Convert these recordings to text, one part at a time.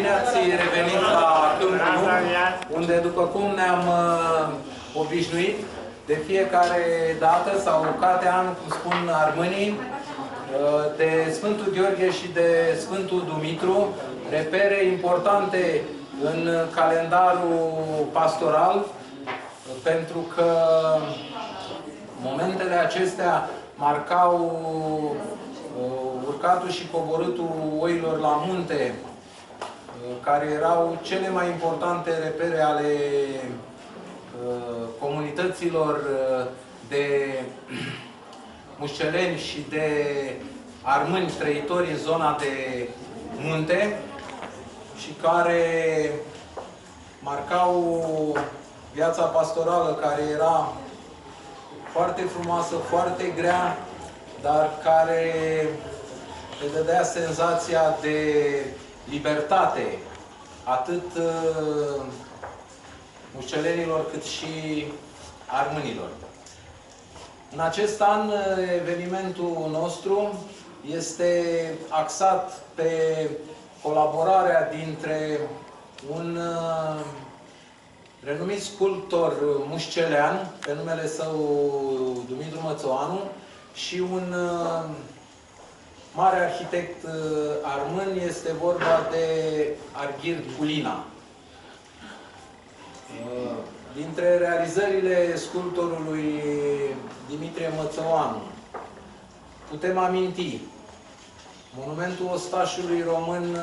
Bine ați revenit la Câmpul Lung, unde, după cum ne-am obișnuit, de fiecare dată sau câte an, cum spun armânii, de Sfântul Gheorghe și de Sfântul Dumitru, repere importante în calendarul pastoral, pentru că momentele acestea marcau urcatul și coborâtul oilor la munte, care erau cele mai importante repere ale comunităților de mușceleni și de armâni trăitori în zona de munte și care marcau viața pastorală, care era foarte frumoasă, foarte grea, dar care le dădea senzația de libertate, atât mușcelenilor cât și armânilor. În acest an, evenimentul nostru este axat pe colaborarea dintre un renumit sculptor mușcelean, pe numele său Dumitru Mățoanu, și un mare arhitect armân. Este vorba de Arghir Culina. Dintre realizările sculptorului Dimitrie Mățoanu putem aminti monumentul ostașului român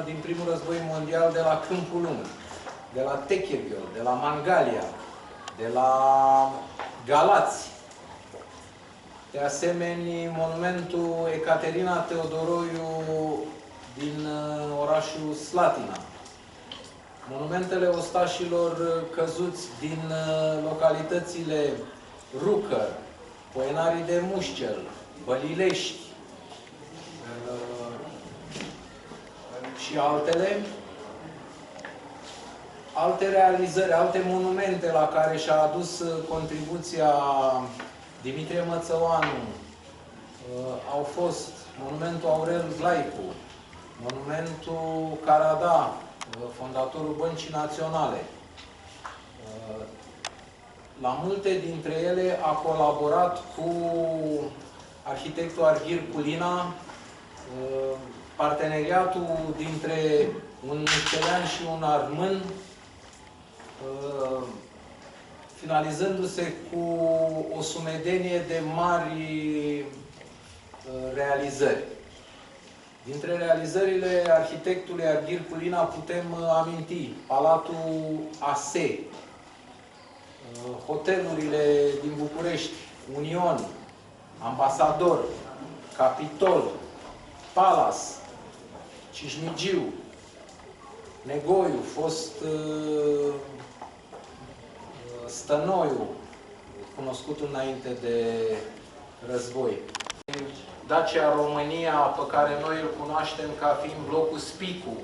din primul război mondial de la Câmpul Lung, de la Techeville, de la Mangalia, de la Galați. De asemenea, monumentul Ecaterina Teodoroiu din orașul Slatina. Monumentele ostașilor căzuți din localitățile Rucăr, Poenarii de Mușcel, Bălilești și altele. Alte realizări, alte monumente la care și-a adus contribuția Dimitrie Mățoanu au fost monumentul Aurel Vlaicu, monumentul Carada, fondatorul Băncii Naționale. La multe dintre ele a colaborat cu arhitectul Arghir Culina. Parteneriatul dintre un mușcelean și un armân, finalizându-se cu o sumedenie de mari realizări. Dintre realizările arhitectului Arghir Culina putem aminti Palatul Ase, hotelurile din București, Union, Ambasador, Capitol, Palace, Cismigiu, Negoiu, fost Stănoiu, cunoscut înainte de război. Dacia România, pe care noi îl cunoaștem ca fiind blocul Spicu.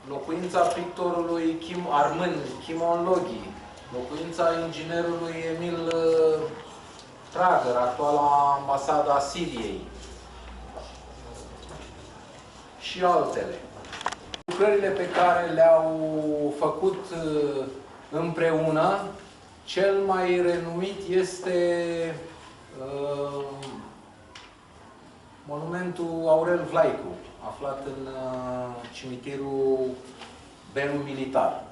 Locuința pictorului armân Chimon Loghi. Locuința inginerului Emil Tragăr, actuala ambasada Siriei. Și altele. Lucrările pe care le-au făcut împreună, cel mai renumit este monumentul Aurel Vlaicu, aflat în cimitirul Belu Militar.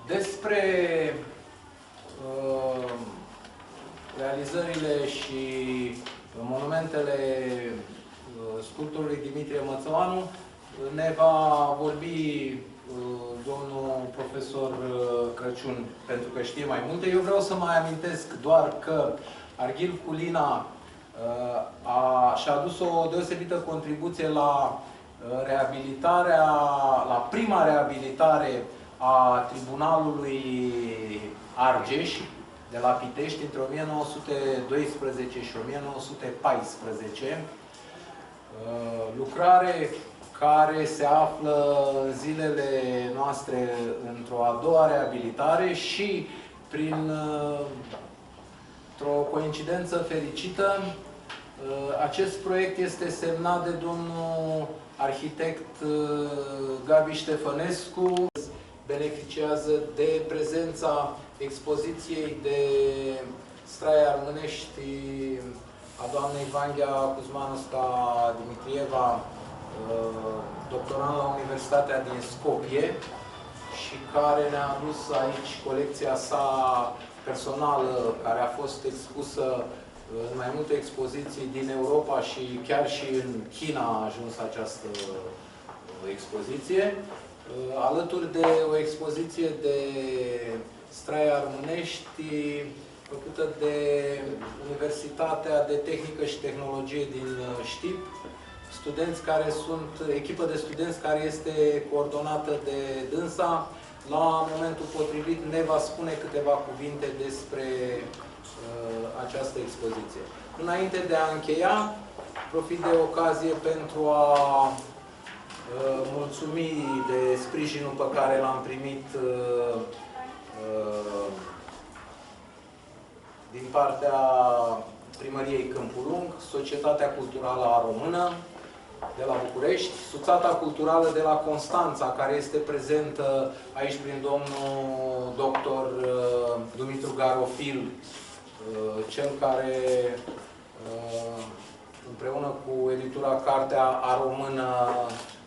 Despre realizările și monumentele sculptorului Dimitrie Mățoanu ne va vorbi domnul profesor Crăciun, pentru că știe mai multe. Eu vreau să mai amintesc doar că Arghir Culina și-a adus o deosebită contribuție la reabilitarea, la prima reabilitare a Tribunalului Argeș de la Pitești între 1912 și 1914. Lucrare care se află în zilele noastre într-o a doua reabilitare și prin o coincidență fericită Acest proiect este semnat de domnul arhitect Gabi Ștefănescu. Beneficiază de prezența expoziției de straie armânești a doamnei Vanghea Kuzmanovska Dimitrieva, doctorand la Universitatea din Skopje, și care ne-a adus aici colecția sa personală, care a fost expusă în mai multe expoziții din Europa și chiar și în China a ajuns această expoziție, alături de o expoziție de straie armânești făcută de Universitatea de Tehnică și Tehnologie din Știp, studenți care sunt, echipă de studenți care este coordonată de dânsa. La momentul potrivit ne va spune câteva cuvinte despre această expoziție. Înainte de a încheia, profit de ocazie pentru a mulțumi de sprijinul pe care l-am primit din partea Primăriei Câmpul Lung, Societatea Culturală a Română de la București, Suțata Culturală de la Constanța, care este prezentă aici prin domnul doctor Dumitru Garofil, cel care împreună cu editura Cartea a Română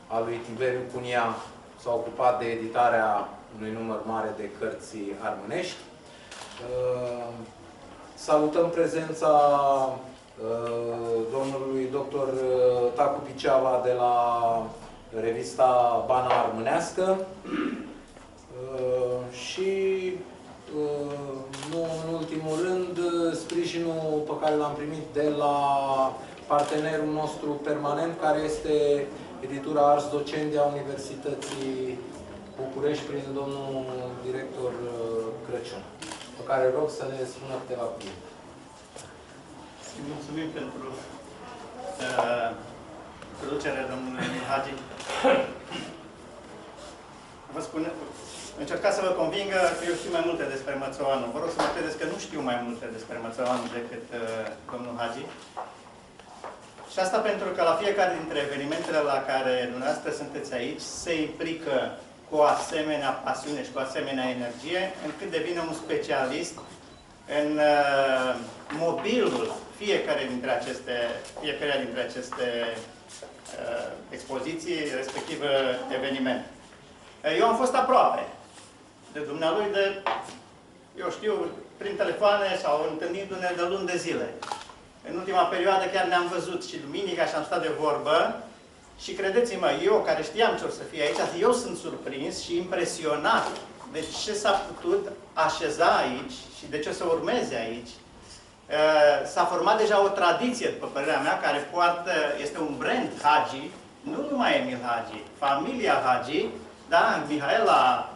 a lui Tiberiu Cunia s-a ocupat de editarea unui număr mare de cărți armânești. Salutăm prezența domnului dr. Tacu Piceava de la revista Bana Armânească și, nu în ultimul rând, sprijinul pe care l-am primit de la partenerul nostru permanent, care este editura Ars Docendi a Universității București, prin domnul director Crăciun, pe care rog să ne spună câteva cuvinte. Mulțumim pentru introducerea domnului Hagi. Vă spun, încercați să vă convingă că eu știu mai multe despre Mățăoanu. Vă rog să mă credeți că nu știu mai multe despre Mățăoanu decât domnul Hagi. Și asta pentru că la fiecare dintre evenimentele la care dumneavoastră sunteți aici se implică cu o asemenea pasiune și cu o asemenea energie, încât devine un specialist în mobilul fiecare dintre aceste expoziții, respectiv eveniment. Eu am fost aproape de dumnealui eu știu, prin telefoane sau întâlnindu-ne de luni de zile. În ultima perioadă chiar ne-am văzut și duminica și am stat de vorbă și credeți-mă, eu care știam ce o să fie aici, eu sunt surprins și impresionat de ce s-a putut așeza aici și de ce o să urmeze aici. S-a format deja o tradiție, după părerea mea, care este un brand Hagi, nu numai Emil Hagi, familia Hagi, da, Mihaela,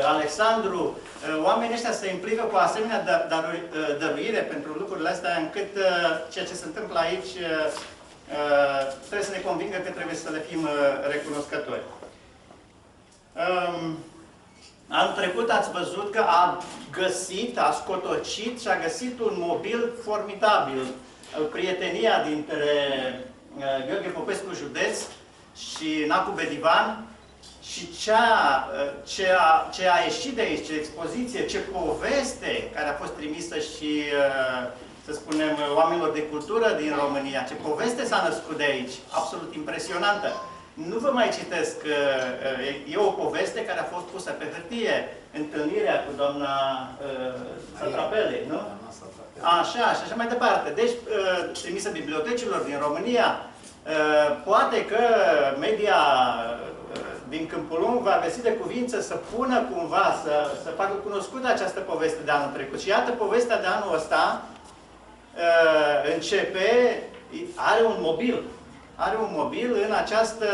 Alexandru, oamenii ăștia se implică cu asemenea dăruire pentru lucrurile astea, încât ceea ce se întâmplă aici trebuie să ne convingă că trebuie să le fim recunoscători. Anul trecut ați văzut că a scotocit și a găsit un mobil formidabil. Prietenia dintre Gheorghe Popescu Județ și Nacu Bedivan și ce a ieșit de aici, ce expoziție, ce poveste care a fost trimisă și, să spunem, oamenilor de cultură din România, ce poveste s-a născut de aici, absolut impresionantă. Nu vă mai citesc, e o poveste care a fost pusă pe hârtie, întâlnirea cu doamna Satrapeli, nu? Așa, și așa mai departe. Deci, trimisă bibliotecilor din România, poate că media din Câmpul Lung va găsi de cuvință să pună cumva, să facă cunoscută această poveste de anul trecut. Și iată, povestea de anul ăsta începe, are un mobil. Are un mobil în această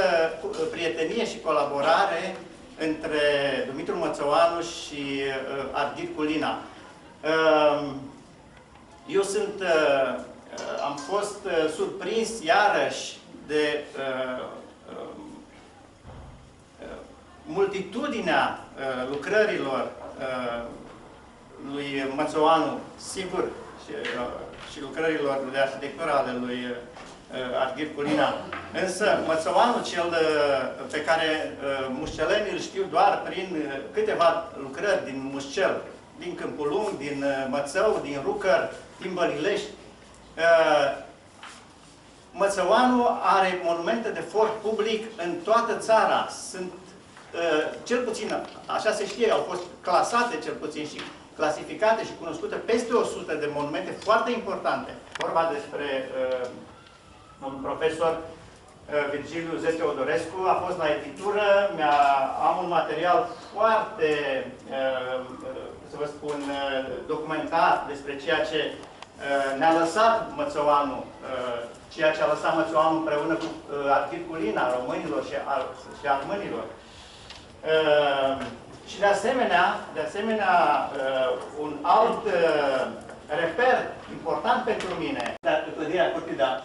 prietenie și colaborare între Dumitru Mățăoanu și Ardit Culina. Eu am fost surprins iarăși de multitudinea lucrărilor lui Mățăoanu, sigur, și lucrărilor de arhitectură ale lui Arghir Culina. Însă mățăuanul cel pe care mușcelenii îl știu doar prin câteva lucrări din Mușcel, din Câmpul Lung, din Mățău, din Rucăr, din Bălilești. Mățăuanul are monumente de fort public în toată țara. Sunt, cel puțin, așa se știe, au fost clasate cel puțin și clasificate și cunoscute peste 100 de monumente foarte importante. Vorba despre un profesor, Virgiliu Z. Teodorescu, a fost la editură, am un material foarte, să vă spun, documentat despre ceea ce ne-a lăsat Mățăuanul, ceea ce a lăsat Mățăuanul împreună cu Arghir Culina, românilor și armânilor. Și de asemenea, un alt reper important pentru mine, clădirea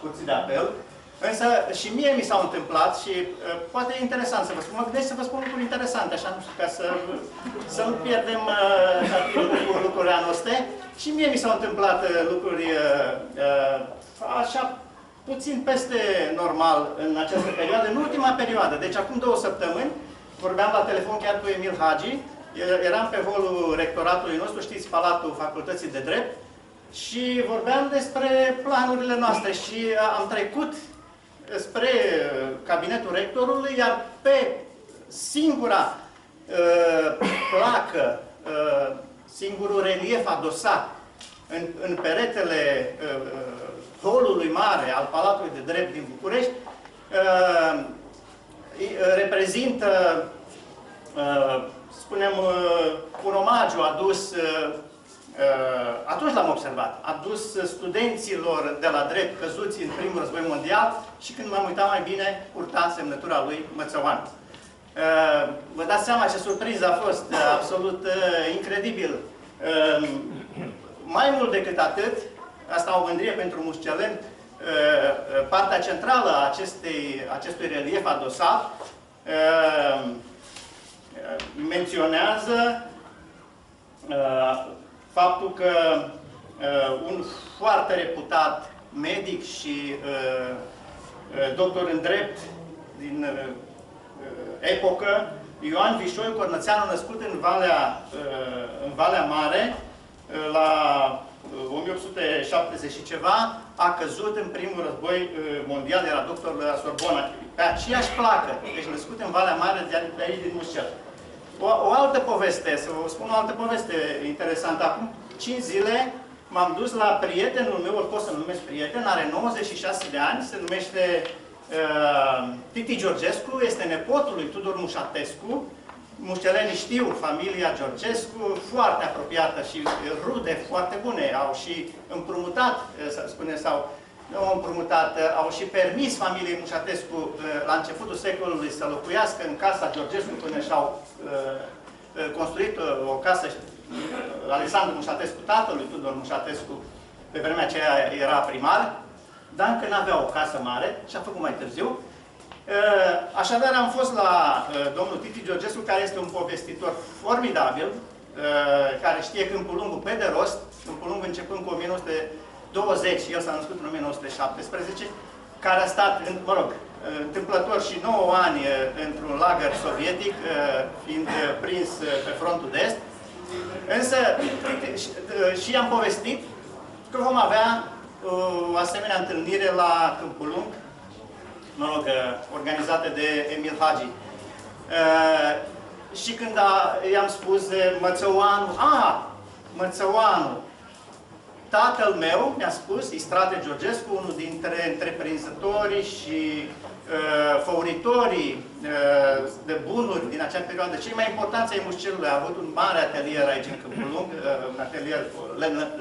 Curții de Apel, însă și mie mi s-au întâmplat și poate e interesant să vă spun, mă gândesc să vă spun lucruri interesante, așa, nu știu, ca să nu pierdem lucrurile noastre. Și mie mi s-au întâmplat lucruri așa, puțin peste normal în această perioadă, în ultima perioadă. Deci acum 2 săptămâni, vorbeam la telefon chiar cu Emil Hagi, eram pe holul rectoratului nostru, știți, Palatul Facultății de Drept, și vorbeam despre planurile noastre și am trecut spre cabinetul rectorului, iar pe singura placă, singurul relief adosat în peretele holului mare al Palatului de Drept din București, reprezintă, spunem, un omagiu adus, atunci l-am observat, adus studenților de la drept căzuți în primul război mondial și când m-am uitat mai bine, purta semnătura lui Mățăuan. Vă dați seama ce surpriză a fost, absolut incredibil. Mai mult decât atât, asta o mândrie pentru mușceleni, partea centrală a acestui relief adosat menționează faptul că un foarte reputat medic și doctor în drept din epocă, Ioan Vișoiu Cornățeanu, născut în Valea Mare, la 1870 și ceva, a căzut în primul război mondial, era doctor la Sorbona, pe aceeași placă, deci născut în Valea Mare, de aici din Mușcel. O altă poveste, să vă spun o altă poveste interesantă. Acum 5 zile m-am dus la prietenul meu, îl pot să numesc prieten, are 96 de ani, se numește Titi Georgescu, este nepotul lui Tudor Mușatescu. Mușcelenii știu familia Georgescu, foarte apropiată și rude foarte bune, au și împrumutat, să spunem, sau nu împrumutat, au și permis familiei Mușatescu la începutul secolului să locuiască în casa Georgescu până și-au construit o casă, Alexandru Mușatescu, tatăl lui Tudor Mușatescu, pe vremea aceea era primar, dar încă n-avea o casă mare și a făcut mai târziu. Așadar am fost la domnul Titi Georgescu, care este un povestitor formidabil, care știe Câmpul Lungul pe de rost, Câmpul Lung începând cu 1920, el s-a născut în 1917, care a stat, mă rog, întâmplător și 9 ani într-un lagăr sovietic, fiind prins pe frontul de est. Însă, și am povestit că vom avea o asemenea întâlnire la Câmpul Lung, mă rog, organizată de Emil Hagi. Și când i-am spus Mățăuanu, Mățăuanu, tatăl meu mi-a spus, Istrate Georgescu, unul dintre întreprinzătorii și făuritorii de bunuri din acea perioadă, cei mai importanți ai Mușcelului, a avut un mare atelier aici în Câmpul Lung, un atelier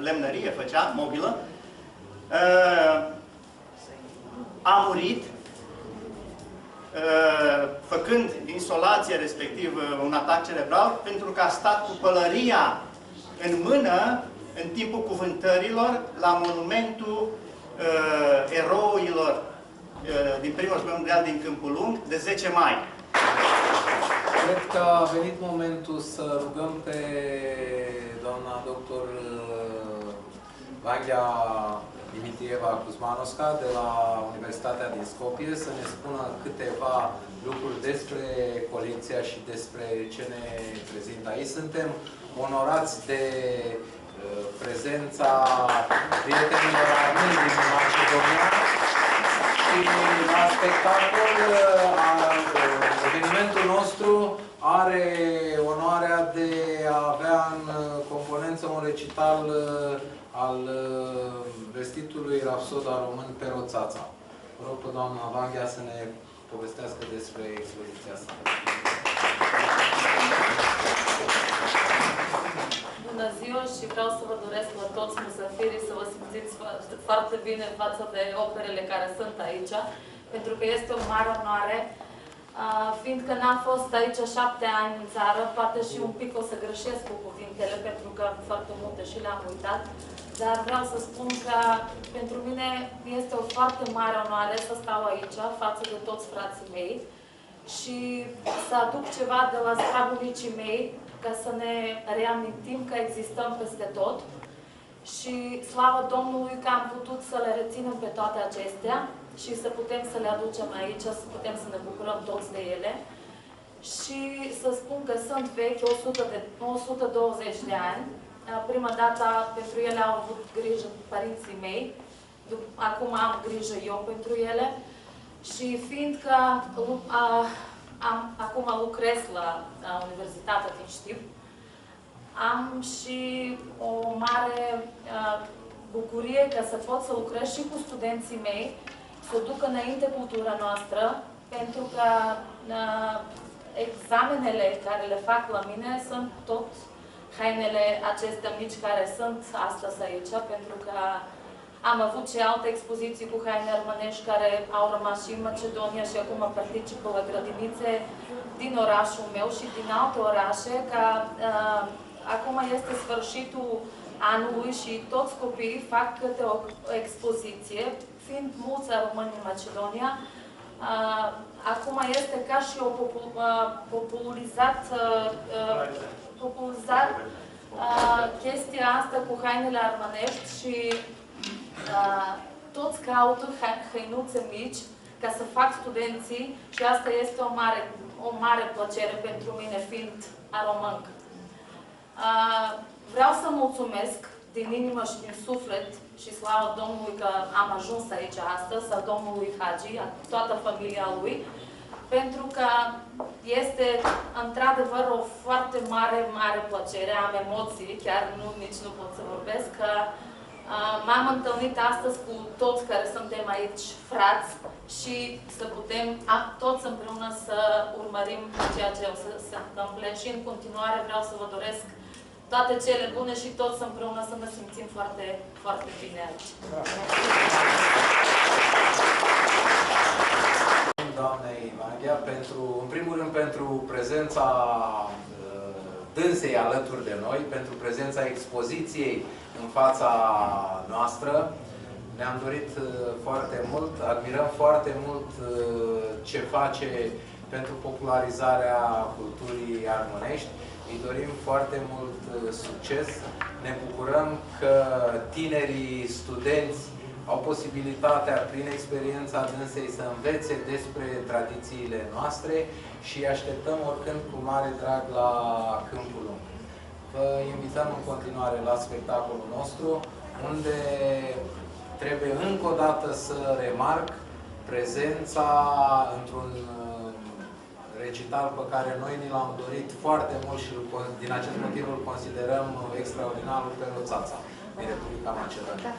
lemnărie, făcea, mobilă, a murit făcând insolație, respectiv un atac cerebral, pentru că a stat cu pălăria în mână în timpul cuvântărilor la monumentul eroilor din primul război mondial din Câmpul Lung, de 10 mai. Cred că a venit momentul să rugăm pe doamna doctor Vanghea Dimitrieva Kuzmanovska de la Universitatea din Skopje să ne spună câteva lucruri despre colecția și despre ce ne prezintă aici. Suntem onorați de prezența prietenilor armeni din Macedonia și la spectacol, evenimentul nostru are onoarea de a avea în componență un recital al vestitului Rapsoda român Pero Țața. Vă rog pe doamna Vanghea să ne povestească despre expoziția asta. Bună ziua și vreau să vă doresc la toți musafirii să vă simțiți foarte bine față de operele care sunt aici, pentru că este o mare onoare. Fiindcă n-am fost aici 7 ani în țară, poate și un pic o să greșesc cu cuvintele, pentru că foarte multe și le-am uitat, dar vreau să spun că pentru mine este o foarte mare onoare să stau aici față de toți frații mei și să aduc ceva de la străbunicii mei, ca să ne reamintim că existăm peste tot și slavă Domnului că am putut să le reținem pe toate acestea și să putem să le aducem aici, să putem să ne bucurăm toți de ele. Și să spun că sunt vechi, 120 de ani. Prima dată pentru ele au avut grijă părinții mei, acum am grijă eu pentru ele. Și fiindcă acum lucrez la Universitatea din Știp, am și o mare bucurie că să pot să lucrez și cu studenții mei, să duc înainte cultura noastră, pentru că examenele care le fac la mine sunt tot hainele acestea mici care sunt astăzi aici, pentru că am avut și alte expoziții cu haine armănești care au rămas și în Macedonia și acum participă la grădinițe din orașul meu și din alte orașe, că acum este sfârșitul anului și toți copiii fac câte o expoziție, fiind mulți români în Macedonia. Acum este ca și o popularizat chestia asta cu hainele armănești și toți caută hăinuțe mici ca să fac studenții și asta este o mare plăcere pentru mine, fiind româncă. Vreau să mulțumesc din inimă și din suflet și slavă Domnului că am ajuns aici astăzi, sau domnului Hagi, toată familia lui, pentru că este într-adevăr o foarte mare plăcere, am emoții, chiar nici nu pot să vorbesc, că m-am întâlnit astăzi cu toți care suntem aici frați și să putem toți împreună să urmărim ceea ce o să se întâmple și în continuare vreau să vă doresc toate cele bune și toți împreună să ne simțim foarte bine aici. Doamnei Vanghea, în primul rând pentru prezența dânsei alături de noi, pentru prezența expoziției în fața noastră. Ne-am dorit foarte mult, admirăm foarte mult ce face pentru popularizarea culturii armănești. Îi dorim foarte mult succes. Ne bucurăm că tinerii studenți au posibilitatea, prin experiența dânsei, să învețe despre tradițiile noastre și așteptăm oricând cu mare drag la Câmpul Lung. Vă invităm în continuare la spectacolul nostru, unde trebuie încă o dată să remarc prezența într-un recital pe care noi ni l-am dorit foarte mult și din acest motiv îl considerăm extraordinar, Pero Țața din Republica Macedonia.